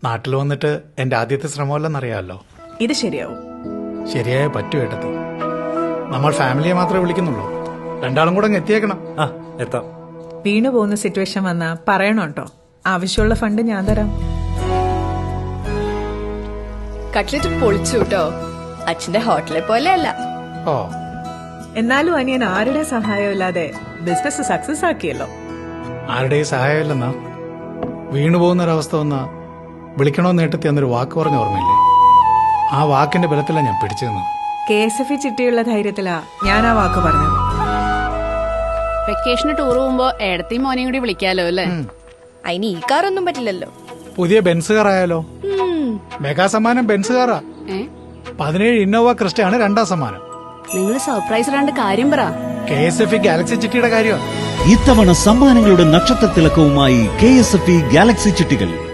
നാട്ടിൽ വന്നിട്ട് എന്റെ ആദ്യത്തെ ശ്രമമല്ലെന്നറിയാമല്ലോ. ഇത് ശരിയാവും. ശരിയായ പറ്റു കേട്ടത്. നമ്മൾ ഫാമിലിയെ മാത്രമേ വിളിക്കുന്നുള്ളൂ. രണ്ടാളും കൂടെ അങ്ങ് എത്തിയേക്കണം. എത്താം. വീണു പോകുന്ന സിറ്റുവേഷൻ വന്നാ പറയണോട്ടോ. ആവശ്യമുള്ള ഫണ്ട് ഞാൻ തരാം. കട്ട്ലറ്റ് പൊളിച്ചു കേട്ടോ. അച്ഛന്റെ ഹോട്ടലെ പോലെയല്ല. ഓ, എന്നാലും അനിയൻ ആരുടെ സഹായം ഇല്ലാതെ ബിസിനസ് സക്സസ് ആക്കിയല്ലോ. ആരുടെയും സഹായമില്ലെന്നാ വീണു പോകുന്നൊരവസ്ഥ വന്നാ വിളിക്കണമെന്ന് നേട്ടത്തി എന്നൊരു വാക്ക് പറഞ്ഞ ഓർമ്മയില്ലേ? ആ വാക്കിന്റെ ബലത്തിലാണ് ഞാൻ പിടിച്ചു നിന്നത്. KSF ചിട്ടിയുള്ള ധൈര്യത്തിലാ ഞാൻ ആ വാക്ക് പറഞ്ഞത്. വെക്കേഷന് ടൂർ പോകുമ്പോ ഏടത്തെയും മോനെയും കൂടി വിളിക്കാലോ അല്ലേ? അതിന് ഈ കാറൊന്നും പറ്റില്ലല്ലോ. പുതിയ ബെൻസ് കാർ ആയാലോ? മെഗാ സമ്മാനം ബെൻസ് കാറാ. 17 ഇന്നോവ ക്രിസ്റ്റയാണ് രണ്ടാം സമ്മാനം. നിങ്ങൾ സർപ്രൈസ് ഇടാണ്ട് കാര്യം പറ. KSF ഗാലക്സി ചിട്ടിയുടെ കാര്യമാണ്. ഇത്തവണ സമ്മാനങ്ങളുടെ നക്ഷത്ര തിളക്കവുമായി KSF ഗാലക്സി ചിട്ടികൾ.